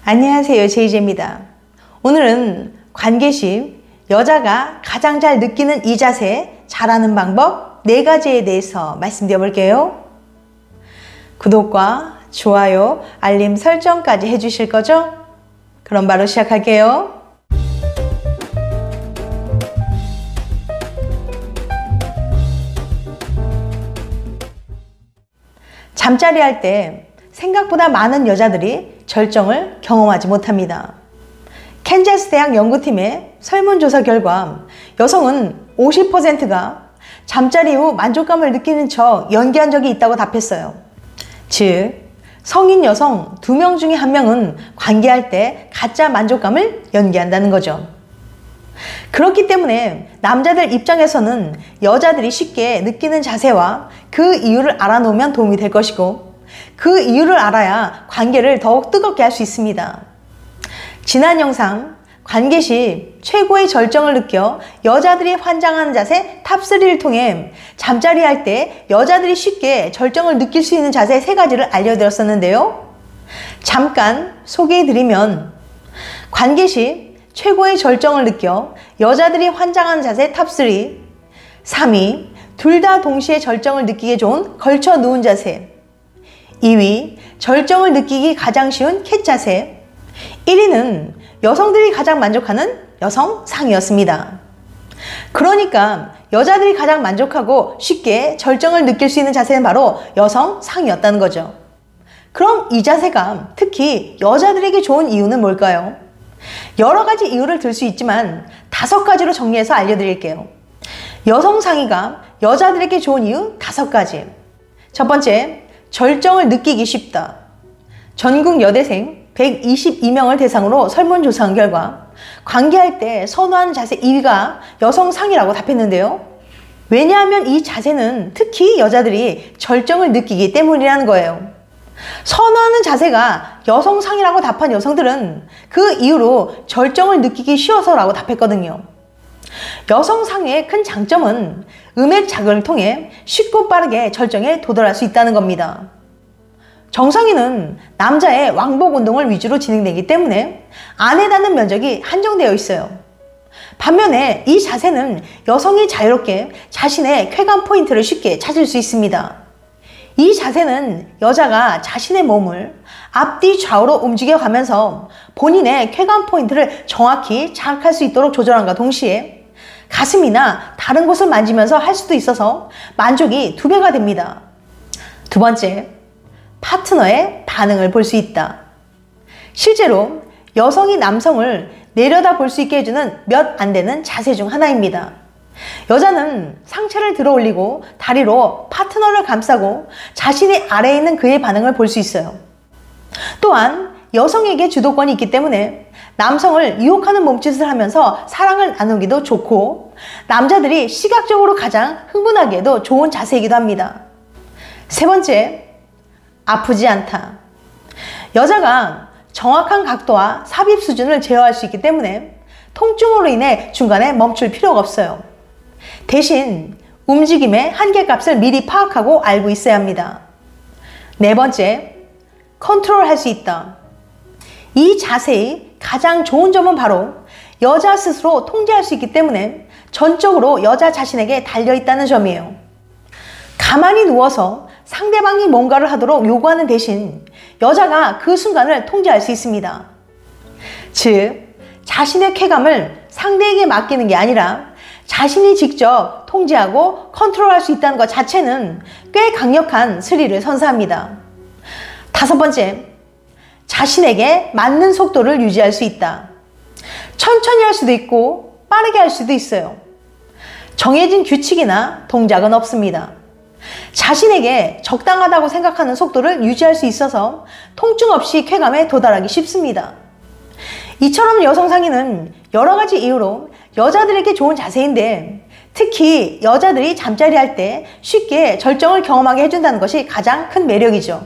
안녕하세요, 제이제입니다. 오늘은 관계 시 여자가 가장 잘 느끼는 이 자세 잘하는 방법 4가지에 대해서 말씀드려 볼게요. 구독과 좋아요, 알림 설정까지 해주실 거죠? 그럼 바로 시작할게요. 잠자리 할 때 생각보다 많은 여자들이 절정을 경험하지 못합니다. 캔자스 대학 연구팀의 설문조사 결과 여성은 50%가 잠자리 후 만족감을 느끼는 척 연기한 적이 있다고 답했어요. 즉, 성인 여성 2명 중에 1명은 관계할 때 가짜 만족감을 연기한다는 거죠. 그렇기 때문에 남자들 입장에서는 여자들이 쉽게 느끼는 자세와 그 이유를 알아놓으면 도움이 될 것이고, 그 이유를 알아야 관계를 더욱 뜨겁게 할 수 있습니다. 지난 영상 관계 시 최고의 절정을 느껴 여자들이 환장하는 자세 탑3를 통해 잠자리 할 때 여자들이 쉽게 절정을 느낄 수 있는 자세 3가지를 알려드렸었는데요. 잠깐 소개해드리면, 관계 시 최고의 절정을 느껴 여자들이 환장하는 자세 탑3, 3위 둘 다 동시에 절정을 느끼기 좋은 걸쳐 누운 자세, 2위 절정을 느끼기 가장 쉬운 캣 자세, 1위는 여성들이 가장 만족하는 여성상이었습니다. 그러니까 여자들이 가장 만족하고 쉽게 절정을 느낄 수 있는 자세는 바로 여성상이었다는 거죠. 그럼 이 자세가 특히 여자들에게 좋은 이유는 뭘까요? 여러 가지 이유를 들 수 있지만 5가지로 정리해서 알려드릴게요. 여성상의가 여자들에게 좋은 이유 5가지. 첫 번째, 절정을 느끼기 쉽다. 전국 여대생 122명을 대상으로 설문조사한 결과 관계할 때 선호하는 자세 2위가 여성상이라고 답했는데요. 왜냐하면 이 자세는 특히 여자들이 절정을 느끼기 때문이라는 거예요. 선호하는 자세가 여성상이라고 답한 여성들은 그 이유로 절정을 느끼기 쉬워서라고 답했거든요. 여성상의 큰 장점은 음액 자극을 통해 쉽고 빠르게 절정에 도달할 수 있다는 겁니다. 정상인은 남자의 왕복 운동을 위주로 진행되기 때문에 안에 닿는 면적이 한정되어 있어요. 반면에 이 자세는 여성이 자유롭게 자신의 쾌감 포인트를 쉽게 찾을 수 있습니다. 이 자세는 여자가 자신의 몸을 앞뒤 좌우로 움직여 가면서 본인의 쾌감 포인트를 정확히 자각할 수 있도록 조절함과 동시에 가슴이나 다른 곳을 만지면서 할 수도 있어서 만족이 2배가 됩니다. 두 번째, 파트너의 반응을 볼 수 있다. 실제로 여성이 남성을 내려다 볼 수 있게 해주는 몇 안 되는 자세 중 하나입니다. 여자는 상체를 들어 올리고 다리로 파트너를 감싸고 자신의 아래에 있는 그의 반응을 볼 수 있어요. 또한 여성에게 주도권이 있기 때문에 남성을 유혹하는 몸짓을 하면서 사랑을 나누기도 좋고, 남자들이 시각적으로 가장 흥분하기에도 좋은 자세이기도 합니다. 세 번째, 아프지 않다. 여자가 정확한 각도와 삽입 수준을 제어할 수 있기 때문에 통증으로 인해 중간에 멈출 필요가 없어요. 대신 움직임의 한계값을 미리 파악하고 알고 있어야 합니다. 네 번째, 컨트롤할 수 있다. 이 자세의 가장 좋은 점은 바로 여자 스스로 통제할 수 있기 때문에 전적으로 여자 자신에게 달려있다는 점이에요. 가만히 누워서 상대방이 뭔가를 하도록 요구하는 대신 여자가 그 순간을 통제할 수 있습니다. 즉, 자신의 쾌감을 상대에게 맡기는 게 아니라 자신이 직접 통제하고 컨트롤할 수 있다는 것 자체는 꽤 강력한 스릴을 선사합니다. 5번째, 자신에게 맞는 속도를 유지할 수 있다. 천천히 할 수도 있고 빠르게 할 수도 있어요. 정해진 규칙이나 동작은 없습니다. 자신에게 적당하다고 생각하는 속도를 유지할 수 있어서 통증 없이 쾌감에 도달하기 쉽습니다. 이처럼 여성상의는 여러 가지 이유로 여자들에게 좋은 자세인데, 특히 여자들이 잠자리 할 때 쉽게 절정을 경험하게 해준다는 것이 가장 큰 매력이죠.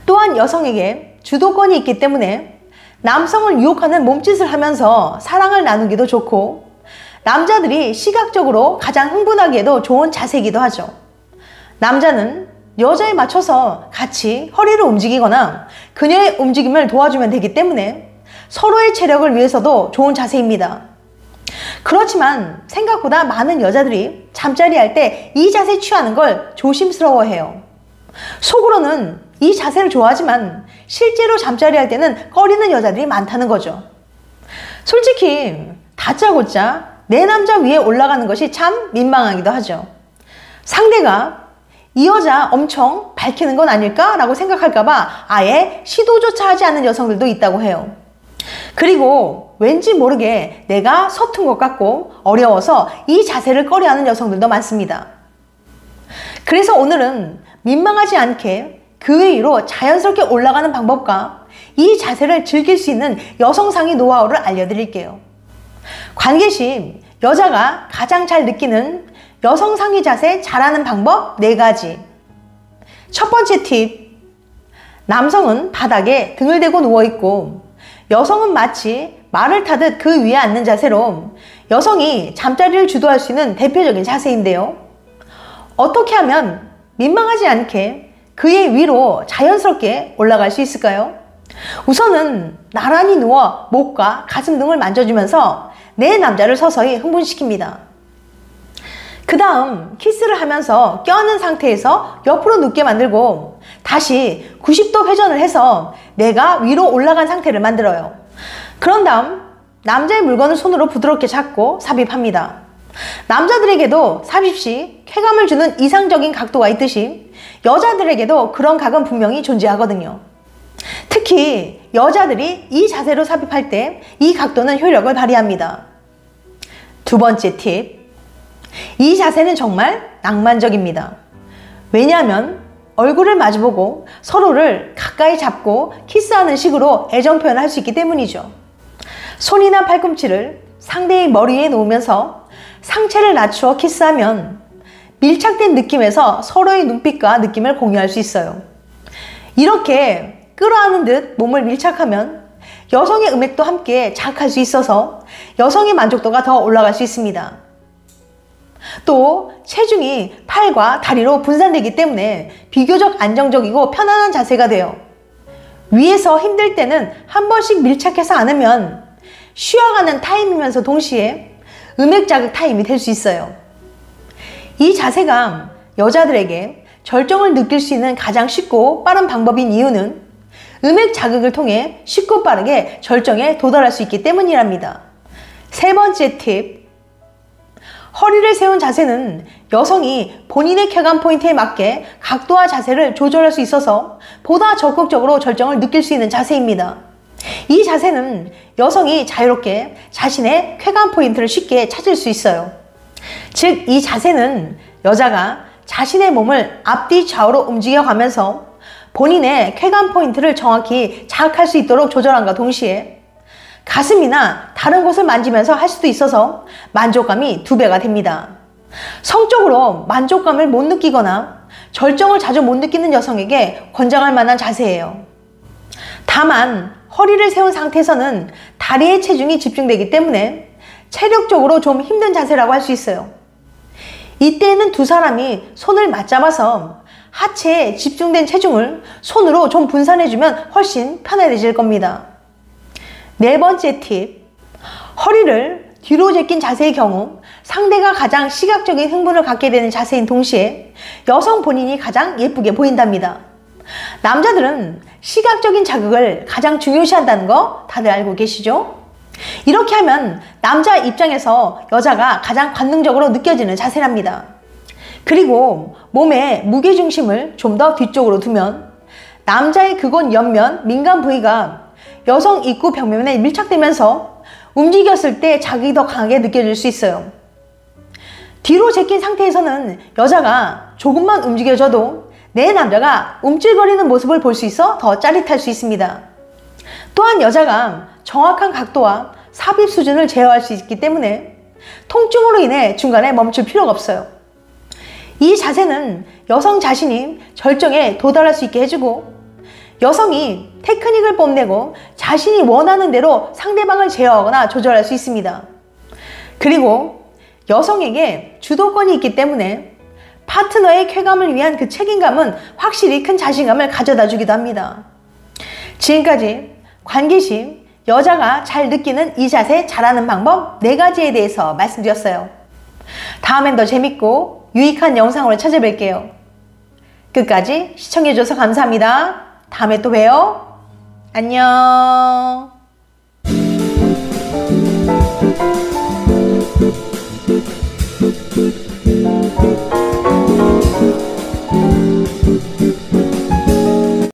또한 여성에게 주도권이 있기 때문에 남성을 유혹하는 몸짓을 하면서 사랑을 나누기도 좋고, 남자들이 시각적으로 가장 흥분하기에도 좋은 자세이기도 하죠. 남자는 여자에 맞춰서 같이 허리를 움직이거나 그녀의 움직임을 도와주면 되기 때문에 서로의 체력을 위해서도 좋은 자세입니다. 그렇지만 생각보다 많은 여자들이 잠자리 할 때 이 자세 취하는 걸 조심스러워해요. 속으로는 이 자세를 좋아하지만 실제로 잠자리 할 때는 꺼리는 여자들이 많다는 거죠. 솔직히 다짜고짜 내 남자 위에 올라가는 것이 참 민망하기도 하죠. 상대가 이 여자 엄청 밝히는 건 아닐까? 라고 생각할까봐 아예 시도조차 하지 않는 여성들도 있다고 해요. 그리고 왠지 모르게 내가 서툰 것 같고 어려워서 이 자세를 꺼려하는 여성들도 많습니다. 그래서 오늘은 민망하지 않게 그 위로 자연스럽게 올라가는 방법과 이 자세를 즐길 수 있는 여성 상의 노하우를 알려드릴게요. 관계 시 여자가 가장 잘 느끼는 여성 상의 자세 잘하는 방법 4가지. 첫 번째 팁. 남성은 바닥에 등을 대고 누워있고 여성은 마치 말을 타듯 그 위에 앉는 자세로 여성이 잠자리를 주도할 수 있는 대표적인 자세인데요. 어떻게 하면 민망하지 않게 그의 위로 자연스럽게 올라갈 수 있을까요? 우선은 나란히 누워 목과 가슴 등을 만져주면서 내 남자를 서서히 흥분시킵니다. 그 다음 키스를 하면서 껴안은 상태에서 옆으로 눕게 만들고 다시 90도 회전을 해서 내가 위로 올라간 상태를 만들어요. 그런 다음 남자의 물건을 손으로 부드럽게 잡고 삽입합니다. 남자들에게도 삽입 시 쾌감을 주는 이상적인 각도가 있듯이 여자들에게도 그런 각은 분명히 존재하거든요. 특히 여자들이 이 자세로 삽입할 때 이 각도는 효력을 발휘합니다. 두 번째 팁. 이 자세는 정말 낭만적입니다. 왜냐하면 얼굴을 마주보고 서로를 가까이 잡고 키스하는 식으로 애정 표현을 할 수 있기 때문이죠. 손이나 팔꿈치를 상대의 머리에 놓으면서 상체를 낮추어 키스하면 밀착된 느낌에서 서로의 눈빛과 느낌을 공유할 수 있어요. 이렇게 끌어안는 듯 몸을 밀착하면 여성의 음액도 함께 자극할 수 있어서 여성의 만족도가 더 올라갈 수 있습니다. 또 체중이 팔과 다리로 분산되기 때문에 비교적 안정적이고 편안한 자세가 돼요. 위에서 힘들 때는 한 번씩 밀착해서 안으면 쉬어가는 타임이면서 동시에 음액 자극 타임이 될 수 있어요. 이 자세가 여자들에게 절정을 느낄 수 있는 가장 쉽고 빠른 방법인 이유는 음액 자극을 통해 쉽고 빠르게 절정에 도달할 수 있기 때문이랍니다. 세 번째 팁. 허리를 세운 자세는 여성이 본인의 쾌감 포인트에 맞게 각도와 자세를 조절할 수 있어서 보다 적극적으로 절정을 느낄 수 있는 자세입니다. 이 자세는 여성이 자유롭게 자신의 쾌감 포인트를 쉽게 찾을 수 있어요. 즉, 이 자세는 여자가 자신의 몸을 앞뒤 좌우로 움직여가면서 본인의 쾌감 포인트를 정확히 자극할 수 있도록 조절함과 동시에 가슴이나 다른 곳을 만지면서 할 수도 있어서 만족감이 2배가 됩니다. 성적으로 만족감을 못 느끼거나 절정을 자주 못 느끼는 여성에게 권장할 만한 자세예요. 다만 허리를 세운 상태에서는 다리의 체중이 집중되기 때문에 체력적으로 좀 힘든 자세라고 할 수 있어요. 이때에는 두 사람이 손을 맞잡아서 하체에 집중된 체중을 손으로 좀 분산해주면 훨씬 편안해질 겁니다. 네 번째 팁. 허리를 뒤로 제낀 자세의 경우 상대가 가장 시각적인 흥분을 갖게 되는 자세인 동시에 여성 본인이 가장 예쁘게 보인답니다. 남자들은 시각적인 자극을 가장 중요시한다는 거 다들 알고 계시죠? 이렇게 하면 남자 입장에서 여자가 가장 관능적으로 느껴지는 자세랍니다. 그리고 몸의 무게중심을 좀 더 뒤쪽으로 두면 남자의 그곳 옆면 민감 부위가 여성 입구 벽면에 밀착되면서 움직였을 때 자극이 더 강하게 느껴질 수 있어요. 뒤로 제낀 상태에서는 여자가 조금만 움직여줘도 내 남자가 움찔거리는 모습을 볼 수 있어 더 짜릿할 수 있습니다. 또한 여자가 정확한 각도와 삽입 수준을 제어할 수 있기 때문에 통증으로 인해 중간에 멈출 필요가 없어요. 이 자세는 여성 자신이 절정에 도달할 수 있게 해주고 여성이 테크닉을 뽐내고 자신이 원하는 대로 상대방을 제어하거나 조절할 수 있습니다. 그리고 여성에게 주도권이 있기 때문에 파트너의 쾌감을 위한 그 책임감은 확실히 큰 자신감을 가져다 주기도 합니다. 지금까지 관계 시 여자가 잘 느끼는 이 자세 잘하는 방법 4가지에 대해서 말씀드렸어요. 다음엔 더 재밌고 유익한 영상으로 찾아뵐게요. 끝까지 시청해줘서 감사합니다. 다음에 또 봬요. 안녕.